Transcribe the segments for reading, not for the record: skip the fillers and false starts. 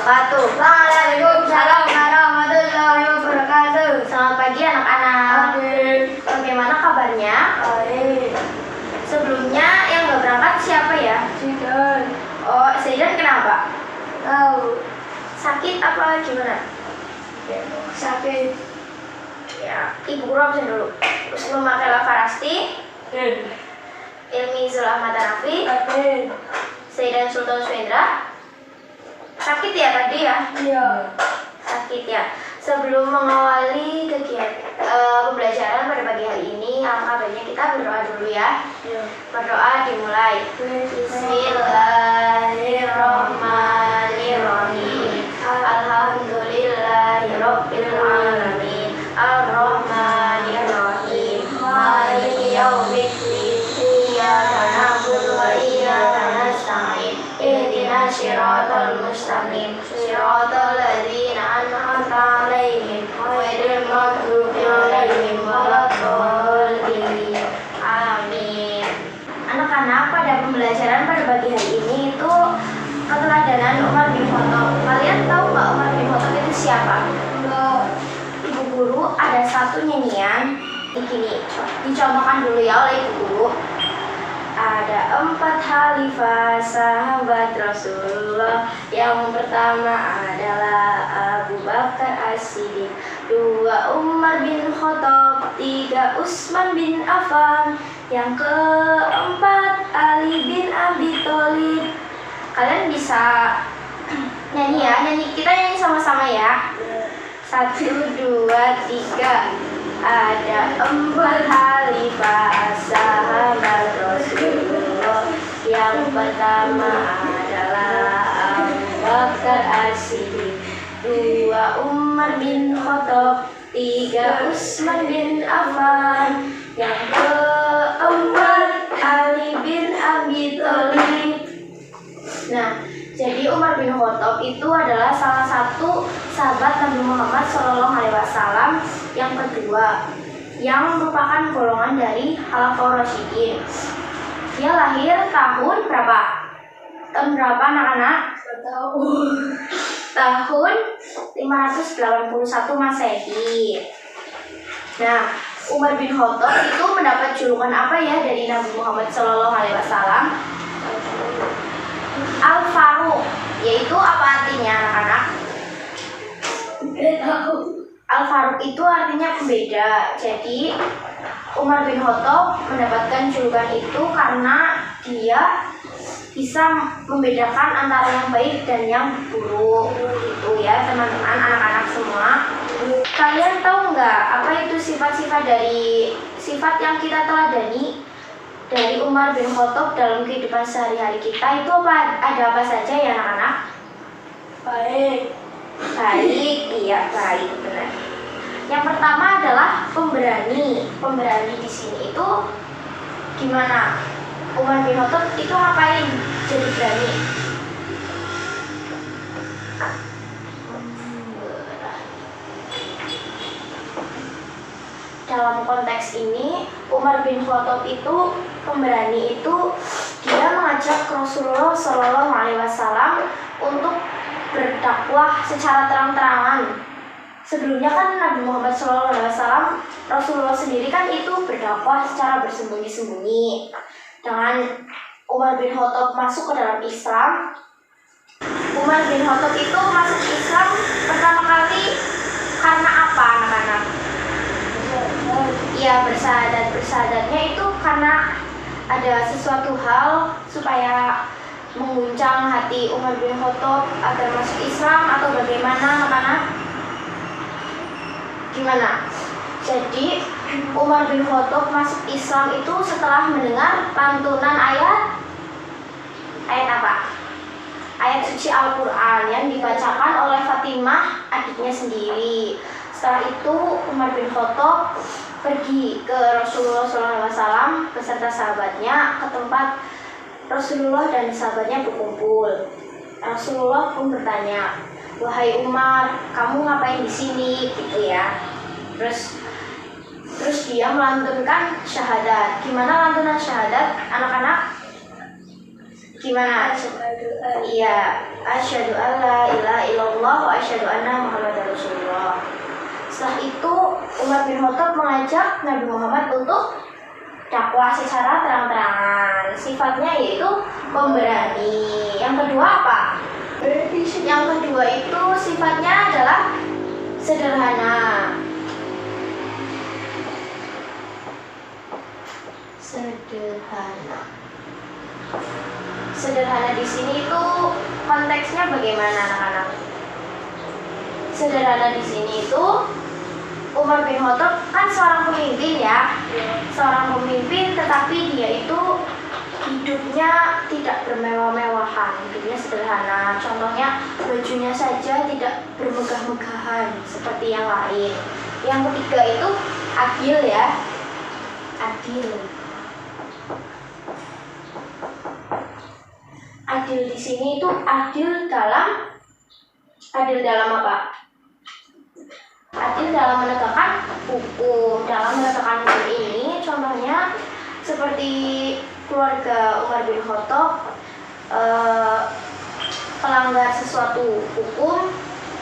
wabarakatuh. Waalaikumsalam warahmatullahi wabarakatuh. Selamat pagi anak-anak. Bagaimana kabarnya? Baik. Sebelumnya yang nggak berangkat siapa ya? Sidon. Oh, Zaidan kenapa? Tahu. Sakit apa gimana? Sakit. Ya, Ibu guru absen dulu. Sebelum Makela Farasti, Ilmi Zulahmat Hanafi, Zaidan Sultan Swendra. Sakit ya tadi ya? Iya. Sakit ya. Sebelum mengawali kegiatan pembelajaran pada pagi hari ini, alangkah baiknya kita berdoa dulu ya. Berdoa dimulai. Bismillahirrahmanirrahim. Alhamdulillahirabbil alamin. Arrahmanirrahim. Maliki yaumiddin. Iyyaka na'budu wa iyyaka nasta'in. Ihdinas siratal mustaqim. Siratal ladzina an'amta 'alaihim ghairil maghdubi 'alaihim waladdallin. Amin. Anak-anak, pada pembelajaran pada pagi hari ini itu keteladanan Umar bin Khattab. Kalian tahu nggak Umar bin Khattab itu siapa? Ibu guru ada satu nyanyian begini, dicontohkan dulu ya oleh ibu guru. Ada 4 khalifah sahabat Rasulullah. Yang pertama adalah Abu Bakar As-Siddiq, 2 Umar bin Khattab, 3 Utsman bin Affan, yang keempat Ali bin Abi Thalib. Kalian bisa nyanyi ya, kita nyanyi sama-sama ya. 1, 2, 3. Ada 4 khalifah sahabat Rasulullah. Yang pertama adalah Abu Bakar As-Siddiq, 2 Umar bin Khattab, 3 Utsman bin Affan, yang keempat Ali bin Abi Thalib. Nah, jadi Umar bin Khattab itu adalah salah satu sahabat Nabi Muhammad SAW yang kedua, yang merupakan golongan dari Khalifah Rasyidin. Dia lahir tahun berapa? Tahun berapa anak-anak? Tahun 581 Masehi. Nah, Umar bin Khattab itu mendapat julukan apa ya dari Nabi Muhammad SAW? Al-Faruq, yaitu apa artinya anak-anak? Al-Faruq itu artinya pembeda. Jadi Umar bin Khattab mendapatkan julukan itu karena dia bisa membedakan antara yang baik dan yang buruk. Gitu ya teman-teman, anak-anak semua. Kalian tahu nggak apa itu sifat-sifat yang kita teladani dari Umar bin Khattab dalam kehidupan sehari-hari kita? Itu ada apa saja ya anak-anak? Baik. Iya baik, benar. Yang pertama adalah pemberani. Pemberani di sini itu gimana? Umar bin Khattab itu ngapain jadi berani? Dalam konteks ini, Umar bin Khattab itu pemberani itu dia mengajak Rasulullah SAW untuk berdakwah secara terang-terangan. Sebelumnya kan Nabi Muhammad SAW, Rasulullah sendiri kan itu berdakwah secara bersembunyi-sembunyi. Dengan Umar bin Khattab masuk ke dalam Islam, Umar bin Khattab itu masuk Islam pertama kali karena apa anak-anak? Iya, bersahadat. Bersahadatnya itu karena ada sesuatu hal supaya mengguncang hati Umar bin Khattab agar masuk Islam atau bagaimana anak-anak? Gimana? Jadi Umar bin Khattab masuk Islam itu setelah mendengar lantunan ayat apa? Ayat suci Al-Quran yang dibacakan oleh Fatimah, adiknya sendiri. Setelah itu Umar bin Khattab pergi ke Rasulullah SAW beserta sahabatnya ke tempat Rasulullah dan sahabatnya berkumpul. Rasulullah pun bertanya, "Wahai Umar, kamu ngapain di sini?" Gitu ya. Terus dia melantunkan syahadat. Gimana lantunan syahadat, anak-anak? Gimana? Iya, asyhadu alla ilaha illallah wa asyhadu anna Muhammadar Rasulullah. Setelah itu Umar bin Khattab mengajak Nabi Muhammad untuk dakwah secara terang-terangan. Sifatnya yaitu pemberani. Yang kedua apa? Yang kedua itu sifatnya adalah sederhana. Sederhana di sini itu konteksnya bagaimana anak-anak? Sederhana di sini itu Umar bin Khattab kan seorang pemimpin ya, seorang pemimpin, tetapi dia itu hidupnya tidak bermewah-mewahan, hidupnya sederhana. Contohnya bajunya saja tidak bermegah-megahan seperti yang lain. Yang ketiga itu adil ya, adil. Adil di sini itu adil dalam apa? Adil dalam menegakkan hukum. Dalam menegakkan hukum ini contohnya seperti keluarga Umar bin Khattab melanggar sesuatu hukum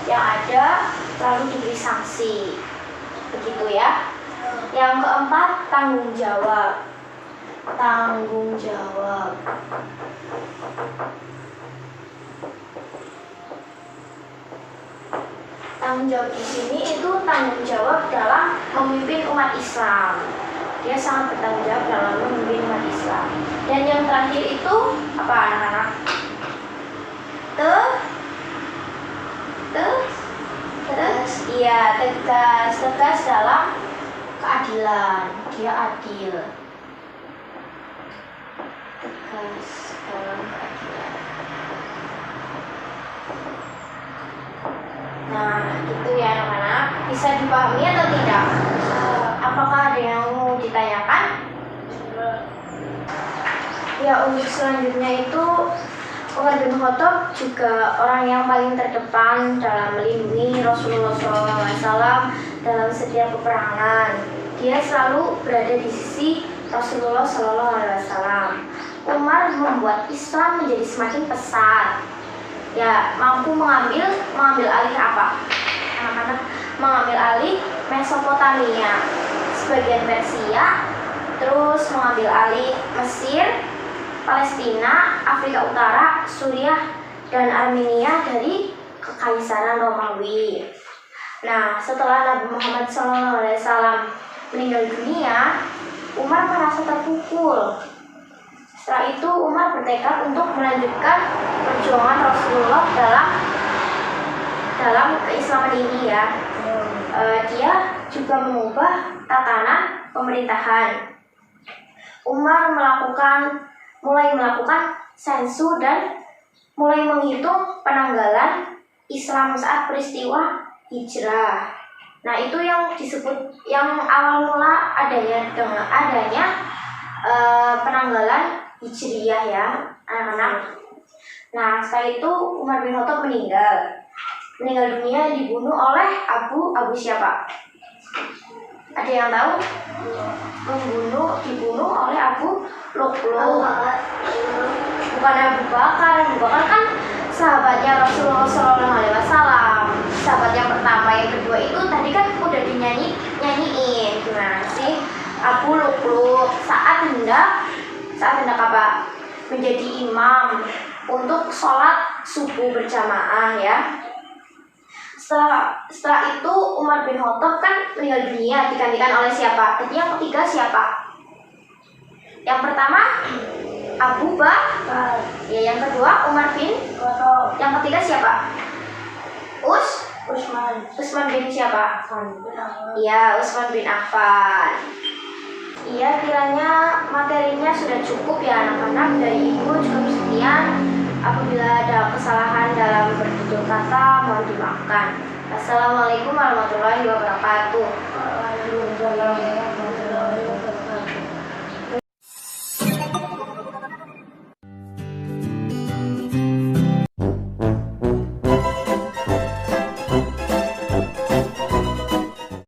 yang ada lalu diberi sanksi, begitu ya. Yang keempat, tanggung jawab. Tanggung jawab. Tanggung jawab di sini itu tanggung jawab dalam memimpin umat Islam. Dia sangat bertanggung jawab dalam memimpin umat Islam. Dan yang terakhir itu apa anak-anak? Iya, tegas dalam keadilan. Dia adil. Tegas dalam keadilan. Nah, gitu ya anak-anak. Bisa dipahami atau tidak? Apakah ada yang mau ditanyakan? Ya, untuk selanjutnya itu Umar bin Khattab juga orang yang paling terdepan dalam melindungi Rasulullah SAW dalam setiap peperangan. Dia selalu berada di sisi Rasulullah SAW. Umar membuat Islam menjadi semakin pesat. Ya, mampu mengambil alih apa? Anak-anak mengambil alih Mesopotamia, sebagian Persia, terus mengambil alih Mesir, Palestina, Afrika Utara, Suriah, dan Armenia dari Kekaisaran Romawi. Nah, setelah Nabi Muhammad SAW meninggal dunia, Umar merasa terpukul. Setelah itu Umar bertekad untuk melanjutkan perjuangan Rasulullah dalam keislaman ini ya. Dia juga mengubah tatanan pemerintahan. Umar mulai melakukan sensus dan mulai menghitung penanggalan Islam saat peristiwa hijrah. Nah, itu yang disebut yang awal mula adanya penanggalan hijriyah ya, anak-anak. Nah, setelah itu Umar bin Khattab meninggal dunia dibunuh oleh Abu siapa? Ada yang tahu? Dibunuh oleh Abu Lu'lu'. Bukan Abu Bakar. Abu Bakar kan sahabatnya Rasulullah SAW. Sahabat yang pertama, yang kedua itu tadi kan udah nyanyiin. Gimana sih? Abu Lu'lu' saat hendak apa? Menjadi imam untuk sholat subuh berjamaah ya. Setelah itu Umar bin Khattab kan meninggal dunia, digantikan oleh siapa? Jadi yang ketiga siapa? Yang pertama Abu Bakar. Ya, yang kedua Umar bin Khattab. Yang ketiga siapa? Utsman bin siapa? Iya, Utsman bin Affan. Iya, kiranya materinya sudah cukup ya anak-anak. Dari Ibu cukup sekian. Apabila ada kesalahan dalam bertutur kata, mohon dimaafkan. Assalamualaikum warahmatullahi wabarakatuh. Waalaikumsalam.